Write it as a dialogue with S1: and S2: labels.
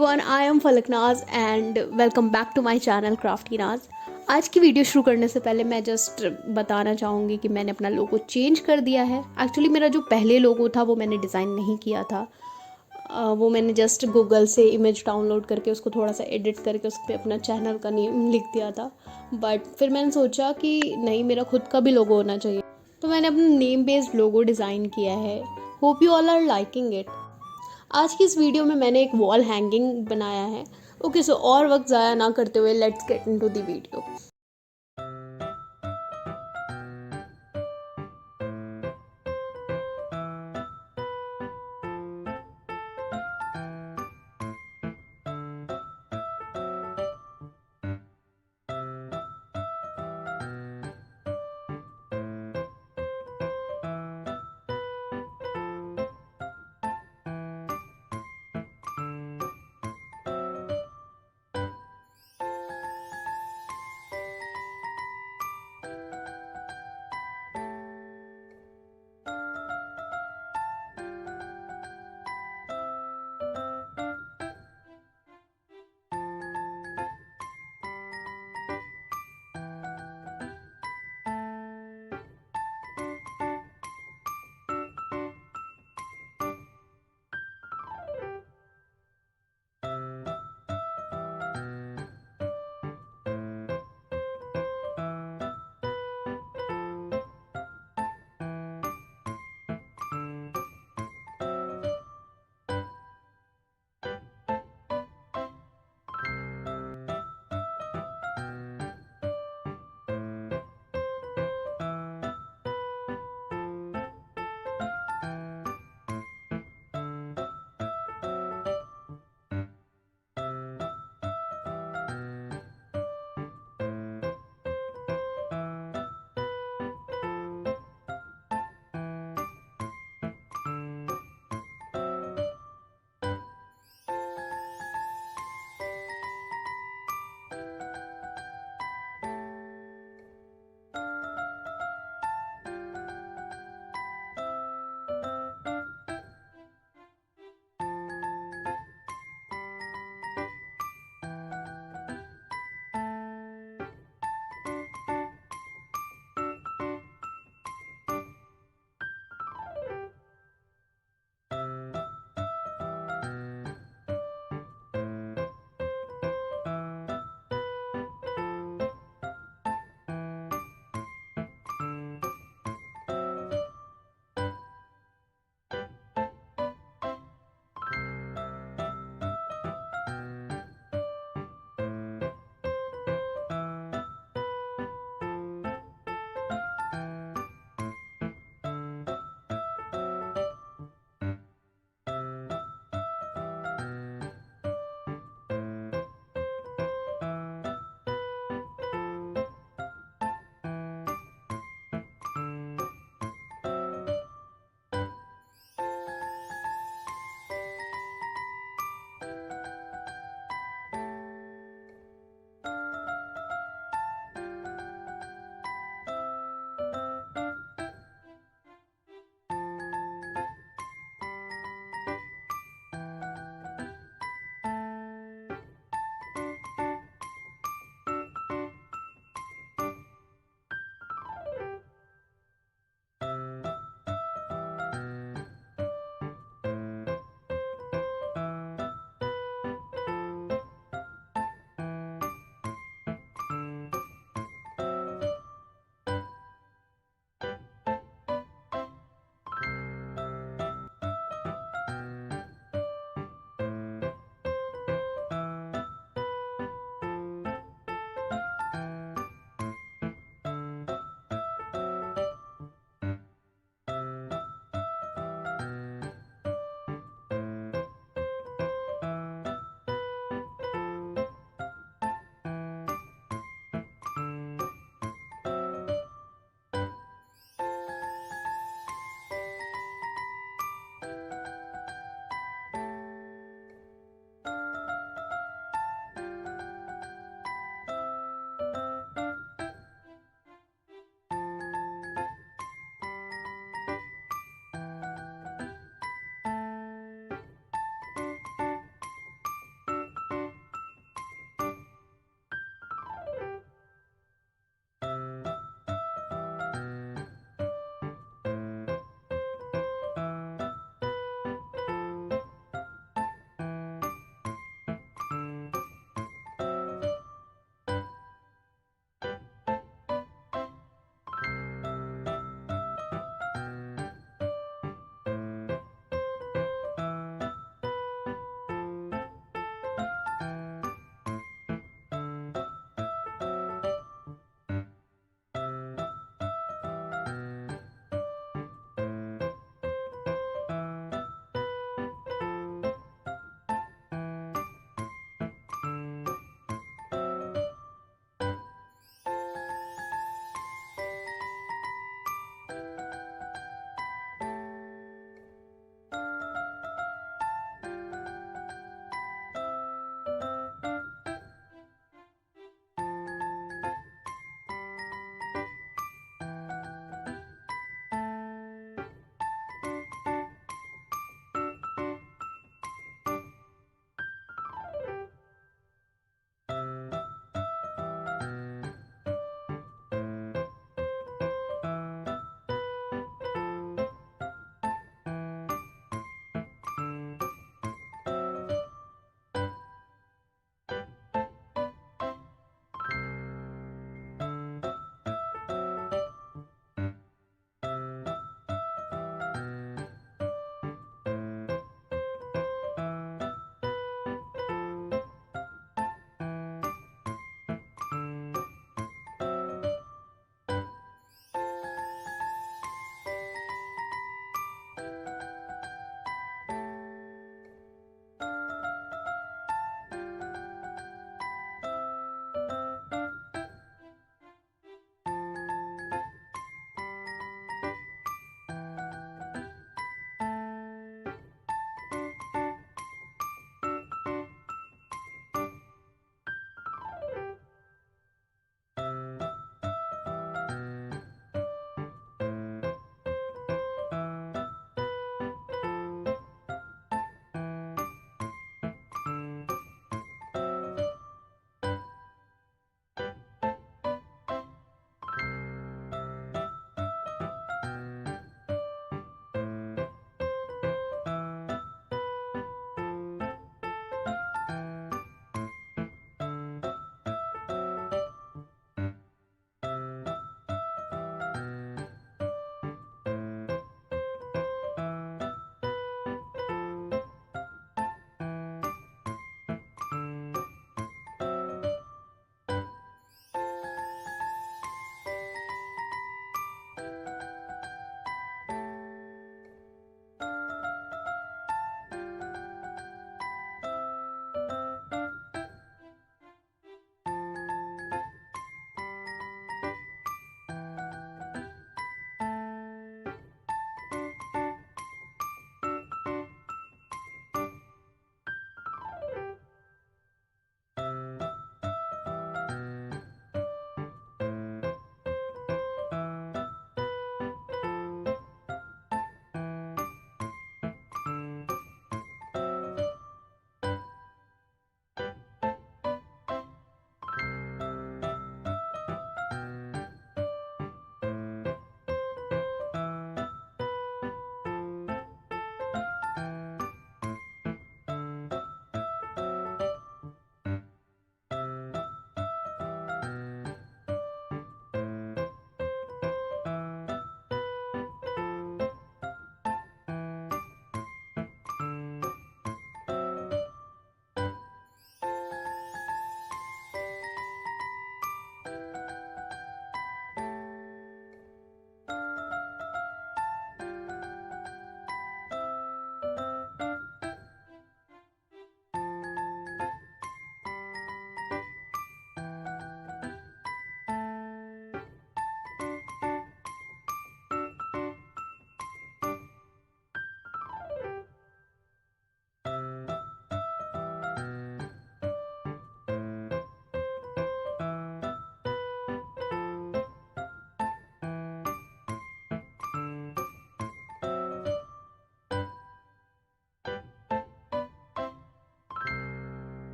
S1: Everyone, I am Falaknaz and welcome back to my channel crafty Naz. आज की वीडियो शुरू करने से पहले मैं जस्ट बताना चाहूँगी कि मैंने अपना लोगो चेंज कर दिया है। एक्चुअली मेरा जो पहले लोगो था वो मैंने डिज़ाइन नहीं किया था। वो मैंने जस्ट गूगल से इमेज डाउनलोड करके उसको थोड़ा सा एडिट करके उस पर अपना चैनल का नेम लिख दिया था। बट फिर मैंने सोचा कि नहीं, मेरा खुद का भी लोगो होना चाहिए, तो मैंने अपना नेम बेस्ड लोगो डिज़ाइन किया है। Hope you all are liking it. आज की इस वीडियो में मैंने एक वॉल हैंगिंग बनाया है। ओके, सो और वक्त ज़ाया ना करते हुए let's get into the video.